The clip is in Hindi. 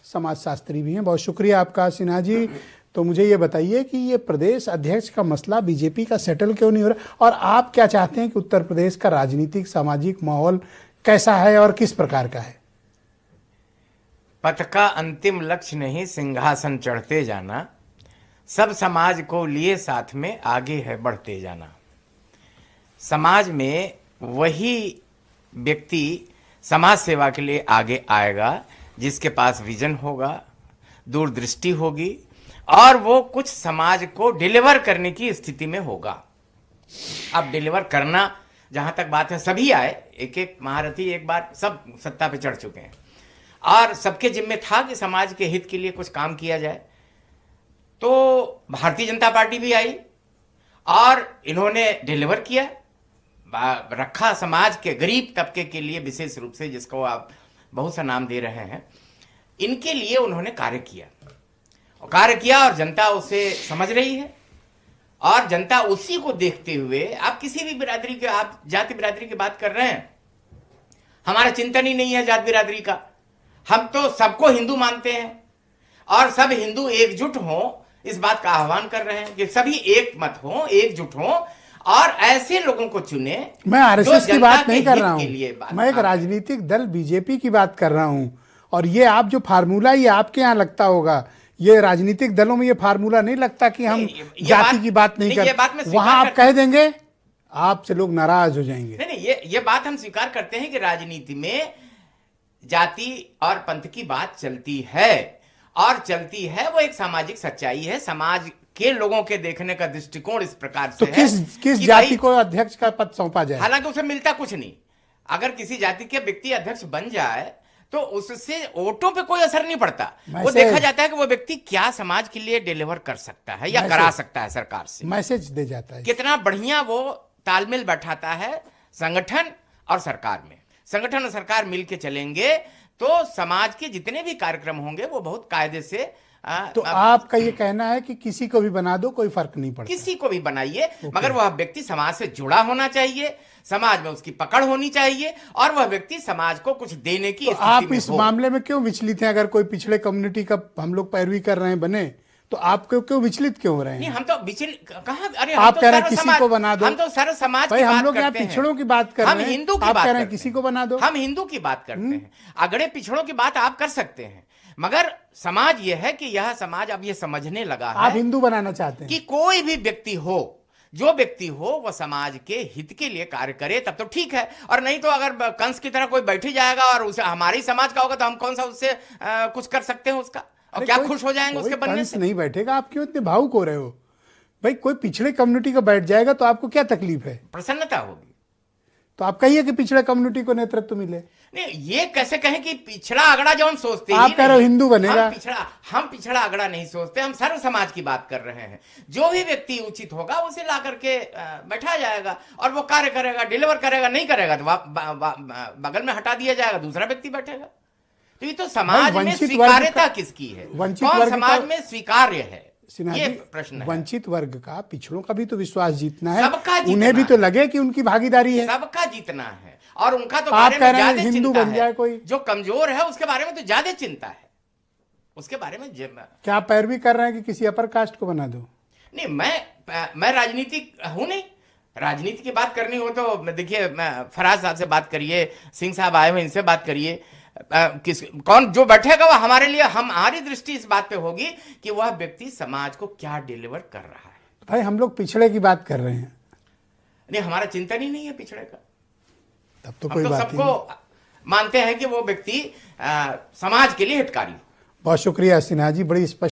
समाजशास्त्री भी हैं। बहुत शुक्रिया आपका सिन्हा जी। तो मुझे ये बताइए कि ये प्रदेश अध्यक्ष का मसला बीजेपी का सेटल क्यों नहीं हो रहा, और आप क्या चाहते हैं कि उत्तर प्रदेश का राजनीतिक सामाजिक माहौल कैसा है और किस प्रकार का है? पथ का अंतिम लक्ष्य नहीं सिंहासन चढ़ते जाना, सब समाज को लिए साथ में आगे है बढ़ते जाना। समाज में वही व्यक्ति समाज सेवा के लिए आगे आएगा जिसके पास विजन होगा, दूरदृष्टि होगी और वो कुछ समाज को डिलीवर करने की स्थिति में होगा। अब डिलीवर करना जहां तक बात है, सभी आए, एक एक महारथी एक बार सब सत्ता पे चढ़ चुके हैं और सबके जिम्मे था कि समाज के हित के लिए कुछ काम किया जाए। तो भारतीय जनता पार्टी भी आई और इन्होंने डिलीवर किया, रखा समाज के गरीब तबके के लिए, विशेष रूप से जिसको आप बहुत सा नाम दे रहे हैं, इनके लिए उन्होंने कार्य किया और जनता उसे समझ रही है। और जनता उसी को देखते हुए, आप किसी भी बिरादरी के, आप जाति बिरादरी की बात कर रहे हैं, हमारा चिंतन ही नहीं है जाति बिरादरी का। हम तो सबको हिंदू मानते हैं और सब हिंदू एकजुट हों, इस बात का आह्वान कर रहे हैं कि सभी एक मत हों, एकजुट हों और ऐसे लोगों को चुने। मैं आरएसएस की बात नहीं कर रहा हूं, मैं एक राजनीतिक दल बीजेपी की बात कर रहा हूं। और ये आप जो फार्मूला, ये आपके यहाँ लगता होगा, ये राजनीतिक दलों में ये फार्मूला नहीं लगता कि हम जाति की बात नहीं करते। वहां आप कह देंगे, आपसे लोग नाराज हो जाएंगे। नहीं, ये बात हम स्वीकार करते हैं कि राजनीति में जाति और पंथ की बात चलती है और चलती है, वो एक सामाजिक सच्चाई है। समाज के लोगों के देखने का दृष्टिकोण इस प्रकार से तो किस जाति को अध्यक्ष का पद सौंपा जाए? हालांकि उसे मिलता कुछ नहीं। अगर किसी जाति के व्यक्ति अध्यक्ष बन जाए तो उससे वोटों पे कोई असर नहीं पड़ता। वो देखा जाता है कि वो व्यक्ति क्या समाज के लिए डिलीवर कर सकता है या करा सकता है, सरकार से मैसेज दे जाता है। कितना बढ़िया वो तालमेल बैठाता है संगठन और सरकार में। संगठन और सरकार मिलके चलेंगे तो समाज के जितने भी कार्यक्रम होंगे वो बहुत कायदे से। तो आपका ये कहना है कि किसी को भी बना दो, कोई फर्क नहीं पड़ता? किसी को भी बनाइए, मगर वह व्यक्ति समाज से जुड़ा होना चाहिए, समाज में उसकी पकड़ होनी चाहिए और वह व्यक्ति समाज को कुछ देने की तो आप इस मामले में क्यों विचलित हैं? अगर कोई पिछड़े कम्युनिटी का हम लोग पैरवी कर रहे हैं बने, तो आप क्यों विचलित क्यों हो रहे हैं? नहीं, हम तो विचलित कहाँ, अरे आप कह रहे हैं किसी को बना दो। हम तो सर्व समाज भाई, हम लोग यहाँ पिछड़ों की बात कर रहे हैं, हम हिंदू की आप बात कह रहे हैं किसी को बना दो। हम हिंदू की बात करते हैं, अगड़े पिछड़ों की बात आप कर सकते हैं, मगर समाज यह है कि यह समाज अब यह समझने लगा है, आप हिंदू बनाना चाहते हैं कि कोई भी व्यक्ति हो, जो व्यक्ति हो वह समाज के हित के लिए कार्य करे, तब तो ठीक है। और नहीं तो अगर कंस की तरह कोई बैठ जाएगा और उसे हमारे समाज का होगा तो हम कौन सा उससे कुछ कर सकते हैं उसका, और क्या खुश हो जाएंगे उसके बनने से? नहीं बैठेगा। आप क्यों इतने भावुक हो रहे हो भाई? कोई पिछड़े कम्युनिटी का बैठ जाएगा तो आपको क्या तकलीफ है? प्रसन्नता होगी। तो आप कहिए कि पिछड़े कम्युनिटी को नेतृत्व मिले। नहीं, ये कैसे कहें कि पिछड़ा अगड़ा जो हम सोचते हैं, आप कह रहे हो हिंदू बनेगा। हम पिछड़ा अगड़ा नहीं सोचते, हम सर्व समाज की बात कर रहे हैं। जो भी व्यक्ति उचित होगा उसे ला करके बैठा जाएगा और वो कार्य करेगा, डिलीवर करेगा। नहीं करेगा तो बगल में हटा दिया जाएगा, दूसरा व्यक्ति बैठेगा। तो ये तो समाज में स्वीकार्यता किसकी है? कौन समाज में स्वीकार्य है, ये प्रश्न है। वंचित वर्ग का, पिछड़ों का भी तो विश्वास जीतना है, उन्हें भी तो लगे कि उनकी भागीदारी है। सबका जीतना है और उनका तो आप कह रहे हैं हिंदू बन जाए कोई, जो कमजोर है उसके बारे में तो ज्यादा चिंता है, उसके बारे में। क्या आप पैरवी कर रहे हैं कि किसी अपर कास्ट को बना दो? नहीं, मैं राजनीतिक हूं नहीं। राजनीति की बात करनी हो तो देखिए, फराज साहब से बात करिए, सिंह साहब आए हुए, इनसे बात करिए। कौन जो बैठेगा वह हमारे लिए, हमारी दृष्टि इस बात पे होगी कि वह व्यक्ति समाज को क्या डिलीवर कर रहा है। भाई, हम लोग पिछड़े की बात कर रहे हैं। नहीं, हमारा चिंतन ही नहीं है पिछड़े का। तब तो कोई बात नहीं। सबको मानते हैं कि वो व्यक्ति समाज के लिए हितकारी हो। बहुत शुक्रिया सिन्हा जी, बड़ी स्पष्ट